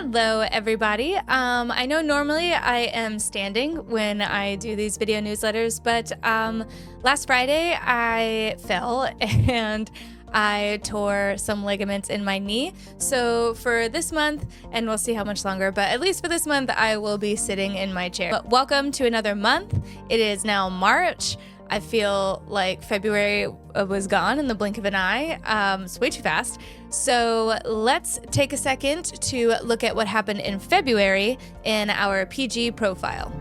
Hello, everybody. I know normally I am standing when I do these video newsletters, but last Friday I fell and I tore some ligaments in my knee. So for this month, and we'll see how much longer, but at least for this month, I will be sitting in my chair. But welcome to another month. It is now March. I feel like February was gone in the blink of an eye. It's way too fast. So let's take a second to look at what happened in February in our PG profile.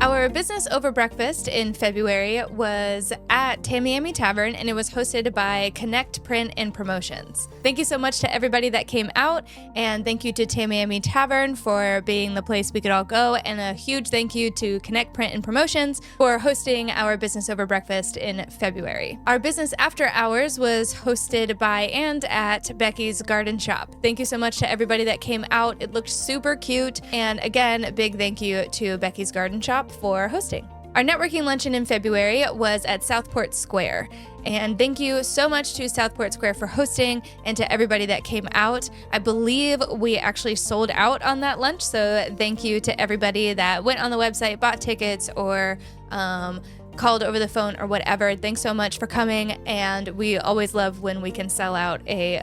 Our business over breakfast in February was at Tamiami Tavern, and it was hosted by Connect Print and Promotions. Thank you so much to everybody that came out, and thank you to Tamiami Tavern for being the place we could all go, and a huge thank you to Connect Print and Promotions for hosting our business over breakfast in February. Our business after hours was hosted by and at Becky's Garden Shop. Thank you so much to everybody that came out. It looked super cute, and again, big thank you to Becky's Garden Shop for hosting. Our networking luncheon in February was at Southport Square. And thank you so much to Southport Square for hosting and to everybody that came out. I believe we actually sold out on that lunch, so thank you to everybody that went on the website, bought tickets, or called over the phone or whatever. Thanks so much for coming, and we always love when we can sell out a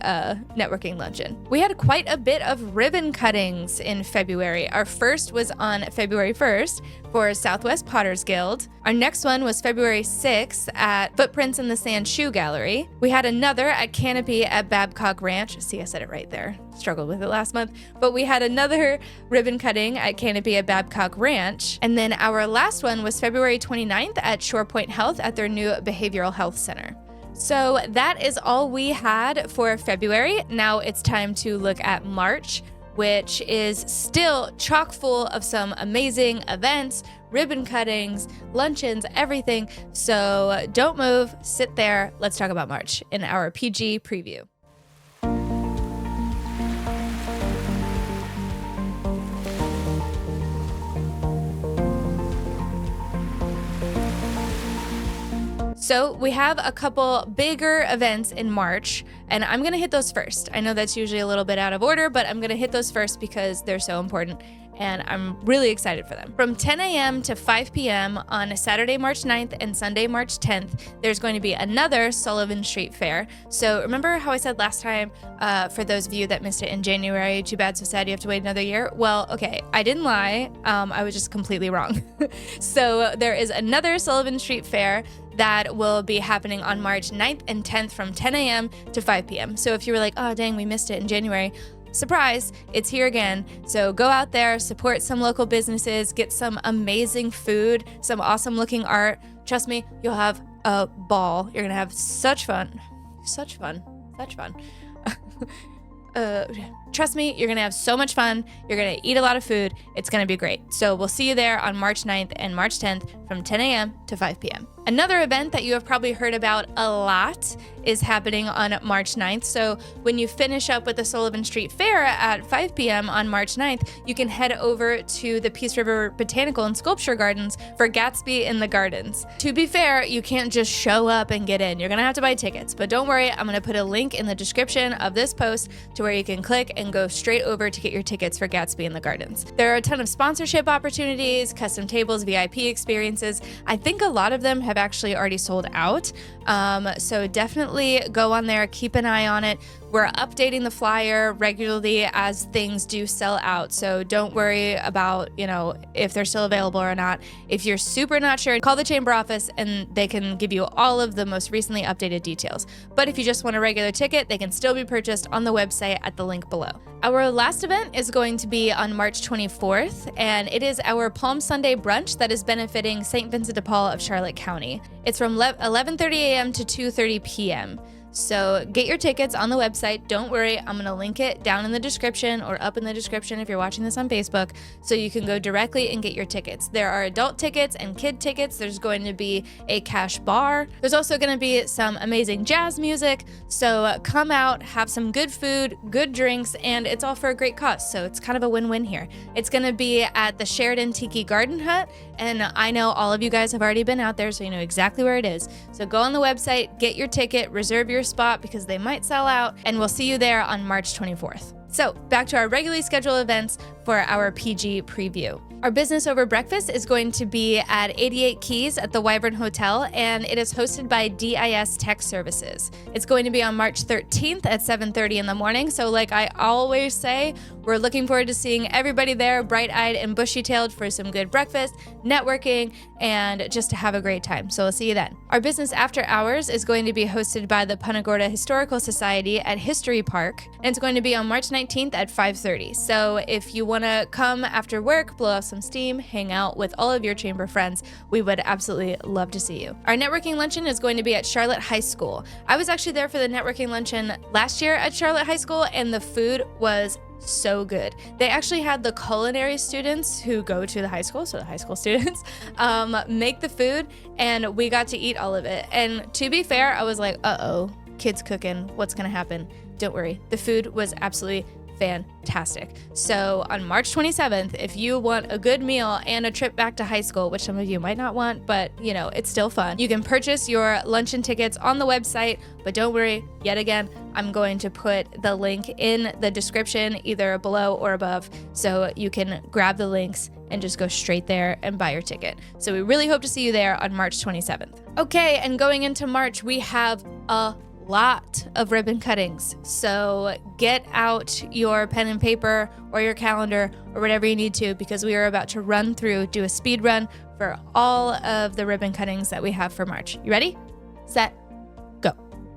networking luncheon. We had quite a bit of ribbon cuttings in February. Our first was on February 1st for Southwest Potters Guild. Our next one was February 6th at Footprints in the Sand Shoe Gallery. We had another at Canopy at Babcock Ranch. See, I said it right there. Struggled with it last month. But we had another ribbon cutting at Canopy at Babcock Ranch. And then our last one was February 29th at ShorePoint Health at their new Behavioral Health Center. So that is all we had for February. Now it's time to look at March, which is still chock full of some amazing events, ribbon cuttings, luncheons, everything. So don't move, sit there. Let's talk about March in our PG preview. So we have a couple bigger events in March, and I'm going to hit those first. I know that's usually a little bit out of order, but I'm going to hit those first because they're so important, and I'm really excited for them. From 10 a.m. to 5 p.m. on Saturday, March 9th and Sunday, March 10th, there's going to be another Sullivan Street Fair. So remember how I said last time, for those of you that missed it in January, too bad, so sad, you have to wait another year? Well, okay, I didn't lie. I was just completely wrong. So there is another Sullivan Street Fair that will be happening on March 9th and 10th from 10 a.m. to 5 p.m. So if you were like, oh, dang, we missed it in January, surprise, it's here again. So go out there, support some local businesses, get some amazing food, some awesome looking art. Trust me, you'll have a ball. You're going to have such fun. Such fun. Trust me, you're going to have so much fun. You're going to eat a lot of food. It's going to be great. So we'll see you there on March 9th and March 10th from 10 a.m. to 5 p.m. Another event that you have probably heard about a lot is happening on March 9th. So when you finish up with the Sullivan Street Fair at 5 p.m. on March 9th, you can head over to the Peace River Botanical and Sculpture Gardens for Gatsby in the Gardens. To be fair, you can't just show up and get in. You're going to have to buy tickets. But don't worry, I'm going to put a link in the description of this post to where you can click and go straight over to get your tickets for Gatsby in the Gardens. There are a ton of sponsorship opportunities, custom tables, VIP experiences. I think a lot of them have actually already sold out. So definitely go on there, keep an eye on it. We're updating the flyer regularly as things do sell out. So don't worry about, if they're still available or not. If you're super not sure, call the chamber office and they can give you all of the most recently updated details. But if you just want a regular ticket, they can still be purchased on the website at the link below. Our last event is going to be on March 24th, and it is our Palm Sunday brunch that is benefiting St. Vincent de Paul of Charlotte County. It's from 11:30 a.m. to 2:30 p.m. So get your tickets on the website. Don't worry, I'm going to link it down in the description or up in the description if you're watching this on Facebook, so you can go directly and get your tickets. There are adult tickets and kid tickets. There's going to be a cash bar. There's also going to be some amazing jazz music. So come out, have some good food, good drinks, and it's all for a great cause. So it's kind of a win-win here. It's going to be at the Sheridan Tiki Garden Hut, and I know all of you guys have already been out there, so you know exactly where it is. So go on the website, get your ticket, reserve your spot because they might sell out, and we'll see you there on March 24th. So back to our regularly scheduled events for our PG preview. Our business over breakfast is going to be at 88 Keys at the Wyvern Hotel, and it is hosted by DIS Tech Services. It's going to be on March 13th at 7:30 in the morning. So like I always say, we're looking forward to seeing everybody there, bright-eyed and bushy-tailed, for some good breakfast, networking, and just to have a great time. So we'll see you then. Our business after hours is going to be hosted by the Punta Gorda Historical Society at History Park, and it's going to be on March 19th at 5:30. So if you want to come after work, blow off some steam, hang out with all of your chamber friends, we would absolutely love to see you. Our networking luncheon is going to be at Charlotte High School. I was actually there for the networking luncheon last year at Charlotte High School, and the food was so good. They actually had the culinary students who go to the high school, so the high school students, make the food, and we got to eat all of it. And to be fair, I was like, uh-oh, kids cooking, what's gonna happen? Don't worry, the food was absolutely fantastic. So on March 27th, if you want a good meal and a trip back to high school, which some of you might not want, but you know, it's still fun, you can purchase your luncheon tickets on the website. But don't worry, yet again, I'm going to put the link in the description, either below or above, so you can grab the links and just go straight there and buy your ticket. So we really hope to see you there on March 27th. Okay, and going into March, we have a lot of ribbon cuttings. So get out your pen and paper or your calendar or whatever you need to, because we are about to do a speed run for all of the ribbon cuttings that we have for March. You ready? Set, go.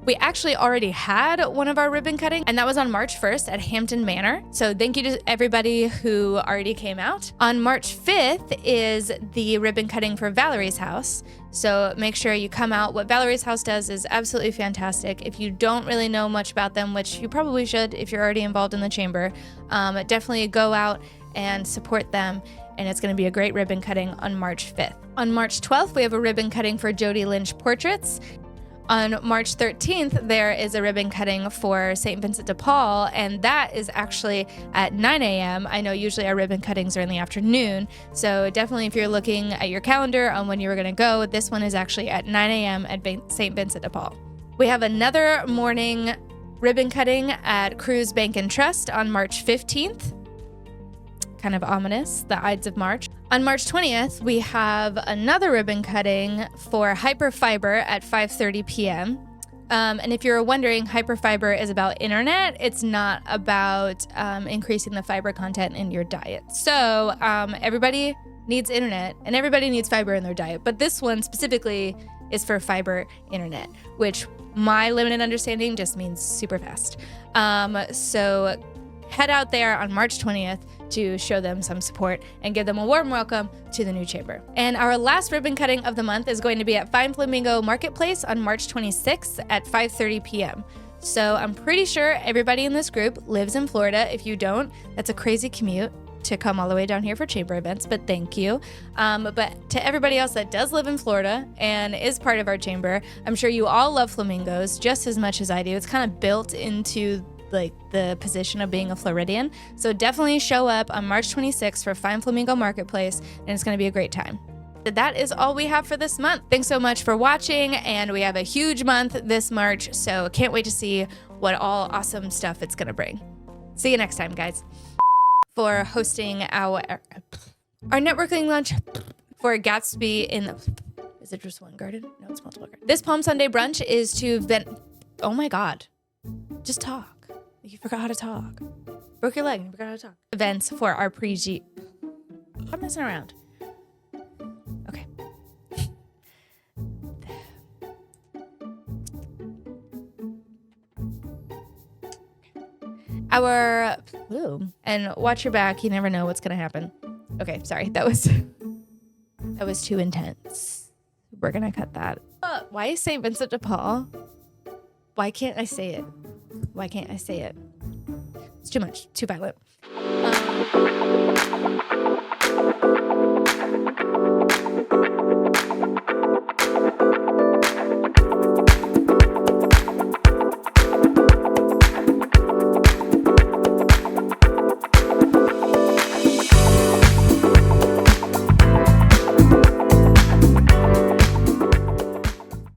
We actually already had one of our ribbon cutting, and that was on March 1st at Hampton Manor. So thank you to everybody who already came out. On March 5th is the ribbon cutting for Valerie's house. So make sure you come out. What Valerie's house does is absolutely fantastic. If you don't really know much about them, which you probably should if you're already involved in the chamber, definitely go out and support them. And it's going to be a great ribbon cutting on March 5th. On March 12th, we have a ribbon cutting for Jody Lynch Portraits. On March 13th, there is a ribbon cutting for St. Vincent de Paul, and that is actually at 9 a.m. I know usually our ribbon cuttings are in the afternoon, so definitely if you're looking at your calendar on when you were going to go, this one is actually at 9 a.m. at St. Vincent de Paul. We have another morning ribbon cutting at Cruz Bank and Trust on March 15th. Kind of ominous, the Ides of March. On March 20th, we have another ribbon cutting for Hyperfiber at 5:30 p.m. And if you're wondering, Hyperfiber is about internet. It's not about increasing the fiber content in your diet. So everybody needs internet, and everybody needs fiber in their diet. But this one specifically is for fiber internet, which my limited understanding just means super fast. So head out there on March 20th to show them some support and give them a warm welcome to the new chamber. And our last ribbon cutting of the month is going to be at Fine Flamingo Marketplace on March 26th at 5:30 p.m. So I'm pretty sure everybody in this group lives in Florida. If you don't, that's a crazy commute to come all the way down here for chamber events, but thank you. But to everybody else that does live in Florida and is part of our chamber, I'm sure you all love flamingos just as much as I do. It's kind of built into like the position of being a Floridian. So definitely show up on March 26th for Fine Flamingo Marketplace, and it's going to be a great time. That is all we have for this month. Thanks so much for watching, and we have a huge month this March, so can't wait to see what all awesome stuff it's going to bring. See you next time, guys. For hosting our networking lunch for Gatsby in the... Is it just one garden? No, it's multiple gardens. This Palm Sunday brunch is to Oh my God. Just talk. You forgot how to talk. Broke your leg and you forgot how to talk. Events for our pre-G. I'm messing around. Okay. And watch your back. You never know what's gonna happen. Okay, sorry. That was too intense. We're gonna cut that. Why is St. Vincent de Paul Why can't I say it? Why can't I say it? It's too much, too violent.